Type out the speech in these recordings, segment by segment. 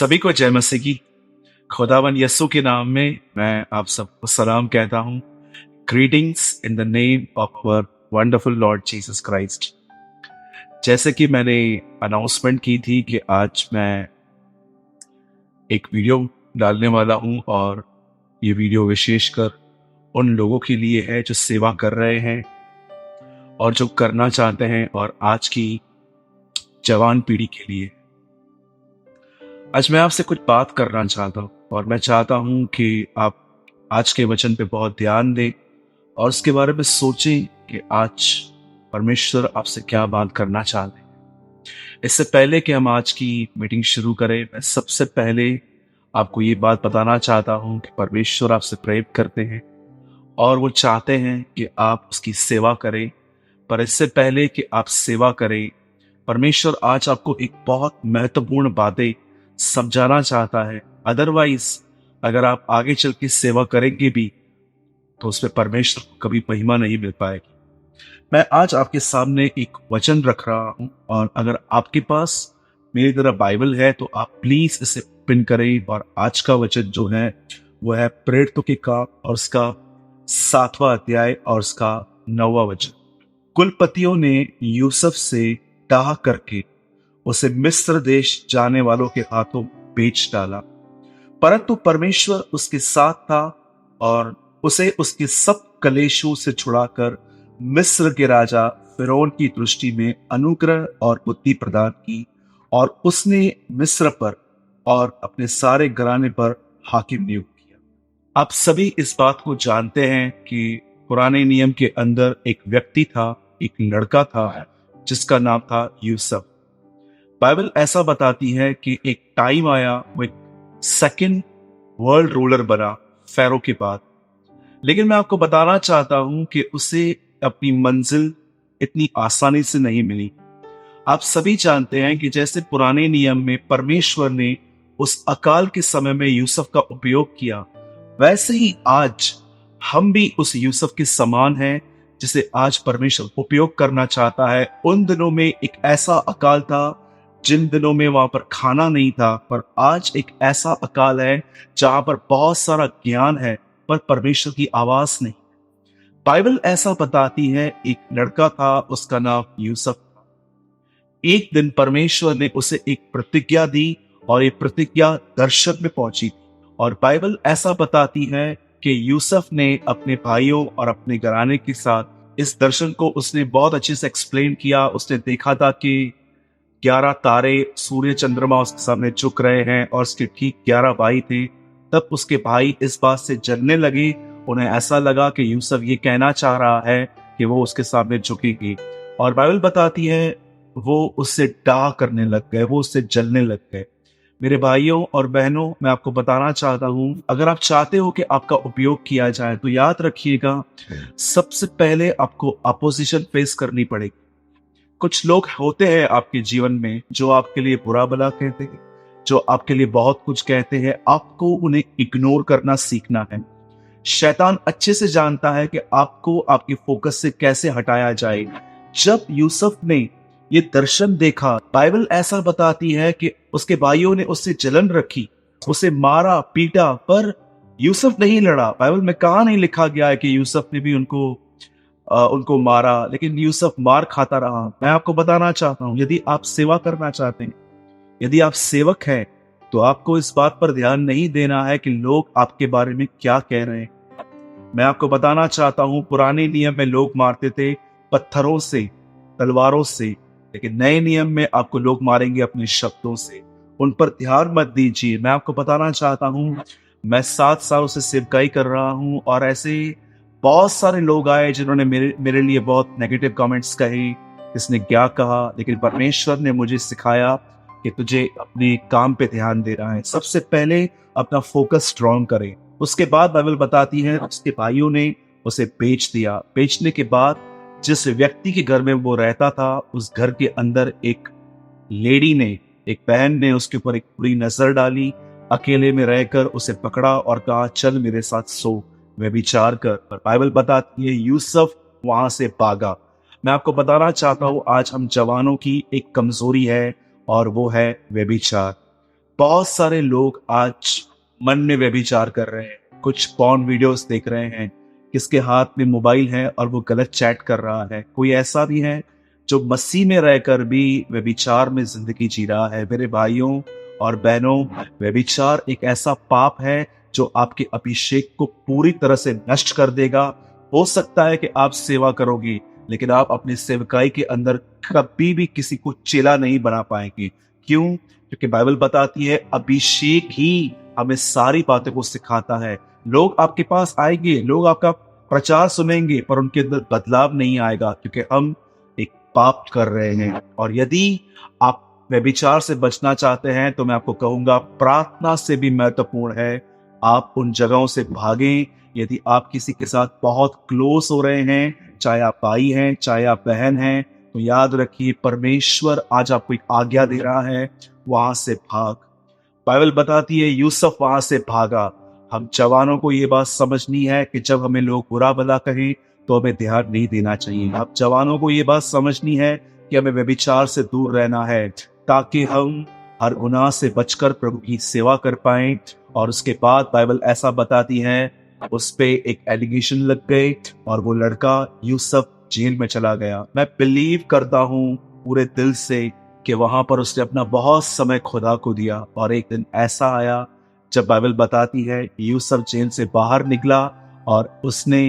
सभी को जय मसीह की। खुदावन यसु के नाम में मैं आप सबको सलाम कहता हूँ। Greetings in the name of our wonderful Lord Jesus Christ. जैसे कि मैंने अनाउंसमेंट की थी कि आज मैं एक वीडियो डालने वाला हूँ और ये वीडियो विशेषकर उन लोगों के लिए है जो सेवा कर रहे हैं और जो करना चाहते हैं, और आज की जवान पीढ़ी के लिए। आज मैं आपसे कुछ बात करना चाहता हूँ और मैं चाहता हूँ कि आप आज के वचन पे बहुत ध्यान दें और उसके बारे में सोचें कि आज परमेश्वर आपसे क्या बात करना चाहते हैं। इससे पहले कि हम आज की मीटिंग शुरू करें, मैं सबसे पहले आपको ये बात बताना चाहता हूँ कि परमेश्वर आपसे प्रेम करते हैं और वो चाहते हैं कि आप उसकी सेवा करें। पर इससे पहले कि आप सेवा करें, परमेश्वर आज आपको एक बहुत महत्वपूर्ण बातें समझाना चाहता है। अदरवाइज अगर आप आगे चल के सेवा करेंगे भी तो उसमें परमेश्वर को कभी महिमा नहीं मिल पाएगी। मैं आज आपके सामने एक वचन रख रहा हूं और अगर आपके पास मेरी तरह बाइबल है तो आप प्लीज इसे पिन करें। और आज का वचन जो है वो है प्रेरितों के काम और उसका 7वां अध्याय और उसका 9वां वचन। कुलपतियों ने यूसुफ से डाह करके उसे मिस्र देश जाने वालों के हाथों बेच डाला, परंतु परमेश्वर उसके साथ था और उसे उसके सब कलेशों से छुड़ाकर मिस्र के राजा फिरौन की दृष्टि में अनुग्रह और बुद्धि प्रदान की, और उसने मिस्र पर और अपने सारे घराने पर हाकिम नियुक्त किया। आप सभी इस बात को जानते हैं कि पुराने नियम के अंदर एक व्यक्ति था, एक लड़का था जिसका नाम था यूसुफ। बाइबल ऐसा बताती है कि एक टाइम आया, वो एक सेकंड वर्ल्ड रूलर बना फैरो के बाद। लेकिन मैं आपको बताना चाहता हूं कि उसे अपनी मंजिल इतनी आसानी से नहीं मिली। आप सभी जानते हैं कि जैसे पुराने नियम में परमेश्वर ने उस अकाल के समय में यूसुफ का उपयोग किया, वैसे ही आज हम भी उस यूसुफ के समान हैं जिसे आज परमेश्वर उपयोग करना चाहता है। उन दिनों में एक ऐसा अकाल था जिन दिनों में वहां पर खाना नहीं था, पर आज एक ऐसा अकाल है जहां पर बहुत सारा ज्ञान है पर परमेश्वर की आवाज नहीं। बाइबल ऐसा बताती है एक लड़का था, उसका नाम यूसुफ था। एक दिन परमेश्वर ने उसे एक प्रतिज्ञा दी और ये प्रतिज्ञा दर्शन में पहुंची थी। और बाइबल ऐसा बताती है कि यूसुफ ने अपने भाइयों और अपने घराने के साथ इस दर्शन को उसने बहुत अच्छे से एक्सप्लेन किया। उसने देखा था कि 11 तारे, सूर्य, चंद्रमा उसके सामने झुक रहे हैं और उसके ठीक 11 भाई थे। तब उसके भाई इस बात से जलने लगे। उन्हें ऐसा लगा कि यूसुफ ये कहना चाह रहा है कि वो उसके सामने झुकेगी, और बाइबल बताती है वो उससे डाह करने लग गए, वो उससे जलने लग गए। मेरे भाइयों और बहनों, मैं आपको बताना चाहता हूं, अगर आप चाहते हो कि आपका उपयोग किया जाए तो याद रखिएगा, सबसे पहले आपको अपोजिशन फेस करनी पड़ेगी। कुछ लोग होते हैं आपके जीवन में जो आपके लिए बुरा भला कहते हैं, जो आपके लिए बहुत कुछ कहते हैं। आपको उन्हें इग्नोर करना सीखना है। शैतान अच्छे से जानता है कि आपको आपके फोकस से कैसे हटाया जाए। जब यूसुफ ने ये दर्शन देखा, बाइबल ऐसा बताती है कि उसके भाइयों ने उससे जलन रखी, उसे मारा पीटा, पर यूसुफ नहीं लड़ा। बाइबल में कहाँ नहीं लिखा गया है कि यूसुफ ने भी उनको मारा, लेकिन यूसुफ मार खाता रहा। मैं आपको बताना चाहता हूं, यदि आप सेवा करना चाहते हैं, यदि आप सेवक हैं, तो आपको इस बात पर ध्यान नहीं देना है कि लोग आपके बारे में क्या कह रहे हैं। मैं आपको बताना चाहता हूं, पुराने नियम में लोग मारते थे पत्थरों से, तलवारों से, लेकिन नए नियम में आपको लोग मारेंगे अपने शब्दों से। उन पर ध्यान मत दीजिए। मैं आपको बताना चाहता हूं, मैं 7 सालों से सेवकाई कर रहा हूं और ऐसे बहुत सारे लोग आए जिन्होंने मेरे लिए बहुत नेगेटिव कमेंट्स कहे, इसने क्या कहा, लेकिन परमेश्वर ने मुझे सिखाया कि तुझे अपने काम पे ध्यान देना है। सबसे पहले अपना फोकस स्ट्रॉन्ग करें। उसके बाद बाइबल बताती है उसके भाइयों ने उसे बेच दिया। बेचने के बाद जिस व्यक्ति के घर में वो रहता था, उस घर के अंदर एक लेडी ने, एक बहन ने उसके ऊपर एक बुरी नजर डाली। अकेले में रहकर उसे पकड़ा और कहा, चल मेरे साथ सो, व्यभिचार कर। पर बाइबल बताती है यूसुफ वहां से भागा। मैं आपको बताना चाहता हूं, आज हम जवानों की एक कमजोरी है और वो है व्यभिचार। बहुत सारे लोग आज मन में व्यभिचार कर रहे हैं, कुछ पॉर्न वीडियोस देख रहे हैं, किसके हाथ में मोबाइल है और वो गलत चैट कर रहा है। कोई ऐसा भी है जो मसीह में रहकर भी व्यभिचार में जिंदगी जी रहा है। मेरे भाइयों और बहनों, व्यभिचार एक ऐसा पाप है जो आपके अभिषेक को पूरी तरह से नष्ट कर देगा। हो सकता है कि आप सेवा करोगे, लेकिन आप अपनी सेवकाई के अंदर कभी भी किसी को चेला नहीं बना पाएंगे। क्यों? क्योंकि बाइबल बताती है अभिषेक ही हमें सारी बातों को सिखाता है। लोग आपके पास आएंगे, लोग आपका प्रचार सुनेंगे, पर उनके अंदर बदलाव नहीं आएगा, क्योंकि हम एक पाप कर रहे हैं। और यदि आप व्यभिचार से बचना चाहते हैं तो मैं आपको कहूंगा, प्रार्थना से भी महत्वपूर्ण है आप उन जगहों से भागें। यदि आप किसी के साथ बहुत क्लोज हो रहे हैं, चाहे आप भाई हैं, चाहे आप बहन हैं, तो याद रखिए परमेश्वर आज आपको एक आज्ञा दे रहा है, वहां से भाग। बाइबल बताती है यूसुफ वहां से भागा। हम जवानों को ये बात समझनी है कि जब हमें लोग बुरा भला कहें तो हमें ध्यान नहीं देना चाहिए। आप जवानों को ये बात समझनी है कि हमें व्यभिचार से दूर रहना है, ताकि हम हर गुनाह से बचकर प्रभु की सेवा कर पाएं। और उसके बाद बाइबल ऐसा बताती है, उस पे एक एलिगेशन लग गए और वो लड़का यूसुफ जेल में चला गया। मैं बिलीव करता हूँ पूरे दिल से कि वहां पर उसने अपना बहुत समय खुदा को दिया। और एक दिन ऐसा आया जब बाइबल बताती है यूसुफ जेल से बाहर निकला और उसने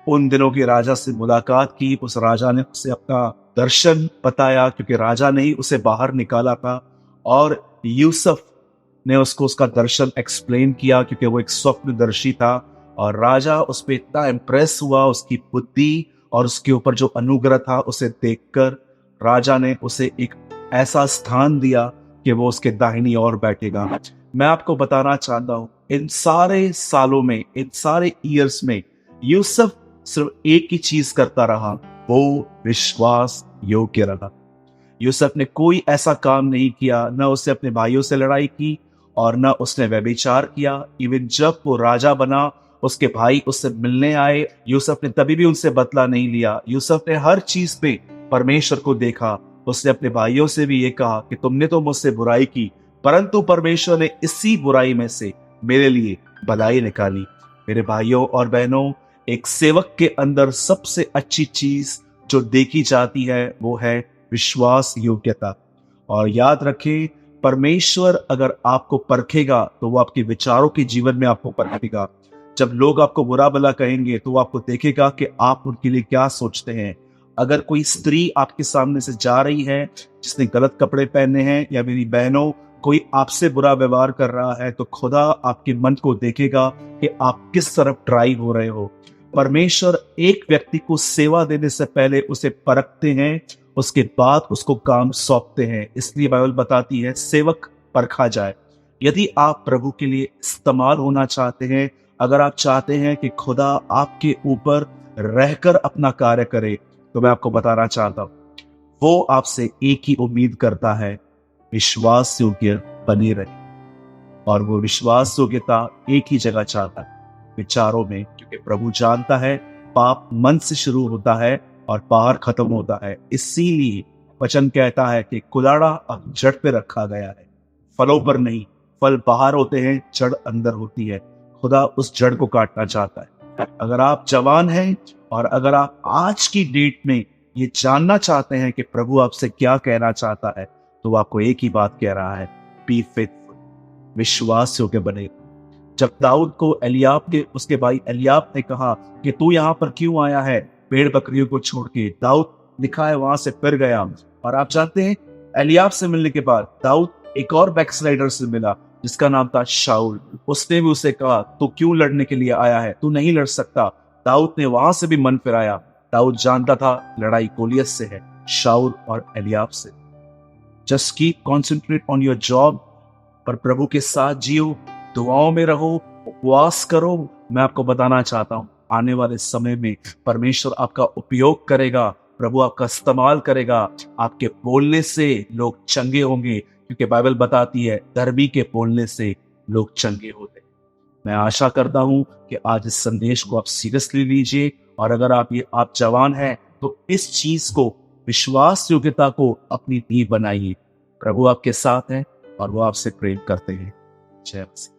उन दिनों के राजा से मुलाकात की। उस राजा ने उसे अपना दर्शन बताया, क्योंकि राजा ने ही उसे बाहर निकाला था। और यूसुफ ने उसको उसका दर्शन एक्सप्लेन किया, क्योंकि वो एक स्वप्नदर्शी था। और राजा उस पर इतना इम्प्रेस हुआ, उसकी बुद्धि और उसके ऊपर जो अनुग्रह था उसे देखकर राजा ने उसे एक ऐसा स्थान दिया कि वो उसके दाहिनी ओर बैठेगा। मैं आपको बताना चाहता हूं, इन सारे सालों में, इन सारे ईयर्स में यूसुफ सिर्फ एक ही चीज करता रहा, वो विश्वास योग्य रहा। यूसुफ ने कोई ऐसा काम नहीं किया, न उसने अपने भाइयों से लड़ाई की और न उसने व्यभिचार किया। इवन जब वो राजा बना, उसके भाई उससे मिलने आए, यूसुफ ने तभी भी उनसे बदला नहीं लिया। यूसुफ ने हर चीज पे परमेश्वर को देखा। उसने अपने भाइयों से भी ये कहा कि तुमने तो मुझसे बुराई की, परंतु परमेश्वर ने इसी बुराई में से मेरे लिए भलाई निकाली। मेरे भाइयों और बहनों, एक सेवक के अंदर सबसे अच्छी चीज जो देखी जाती है वो है विश्वास योग्यता। और याद रखें, परमेश्वर अगर आपको परखेगा तो वो आपके विचारों के जीवन में आपको परखेगा। जब लोग आपको बुरा भला कहेंगे तो वो आपको देखेगा कि आप उनके लिए क्या सोचते हैं। अगर कोई स्त्री आपके सामने से जा रही है जिसने गलत कपड़े पहने हैं, या मेरी बहनों कोई आपसे बुरा व्यवहार कर रहा है, तो खुदा आपके मन को देखेगा कि आप किस तरफ ड्राइव हो रहे हो। परमेश्वर एक व्यक्ति को सेवा देने से पहले उसे परखते हैं, उसके बाद उसको काम सौंपते हैं। इसलिए बाइबल बताती है सेवक परखा जाए। यदि आप प्रभु के लिए इस्तेमाल होना चाहते हैं, अगर आप चाहते हैं कि खुदा आपके ऊपर रहकर अपना कार्य करे, तो मैं आपको बताना चाहता हूं, वो आपसे एक ही उम्मीद करता है, विश्वास योग्य बने रहे। और वो विश्वास योग्यता एक ही जगह चाहता है, विचारों में। क्योंकि प्रभु जानता है पाप मन से शुरू होता है और बाहर खत्म होता है। इसीलिए वचन कहता है कि कुलाड़ा अब जड़ पे रखा गया है, फलों पर नहीं। फल बाहर होते हैं, जड़ अंदर होती है। खुदा उस जड़ को काटना चाहता है। अगर आप जवान हैं और अगर आप आज की डेट में ये जानना चाहते हैं कि प्रभु आपसे क्या कहना चाहता है, तो वो आपको एक ही बात कह रहा है, बी फेथफुल, विश्वास योग्य बने। जब दाऊद को एलियाब के उसके भाई एलियाब ने कहा कि तू यहाँ पर क्यों आया है भेड़ बकरियों को छोड़ के, दाऊद लिखा है वहां से फिर गया। और आप जानते हैं एलियाब से मिलने के बाद दाऊद एक और बैकस्लाइडर से मिला जिसका नाम था शाऊल। उसने भी उसे कहा तू क्यों लड़ने के लिए आया है, तू नहीं लड़ सकता। दाऊद ने वहां से भी मन फिराया। दाऊद जानता था लड़ाई गोलियत से है, शाऊल और एलियाब से। Just keep concentrate on your job, पर प्रभु के साथ जियो, दुआओं में रहो, उपवास करो। मैं आपको बताना चाहता हूं, आने वाले समय में परमेश्वर आपका उपयोग करेगा, प्रभु आपका इस्तेमाल करेगा। आपके बोलने से लोग चंगे होंगे, क्योंकि बाइबल बताती है धर्मी के बोलने से लोग चंगे होते हैं। मैं आशा करता हूं कि आज इस संदेश को आप सीरियसली लीजिए। और अगर आप जवान हैं तो इस चीज को, विश्वास योग्यता को अपनी नींव बनाइए। प्रभु आपके साथ है। और वो आपसे प्रेम करते हैं। जय मसीह।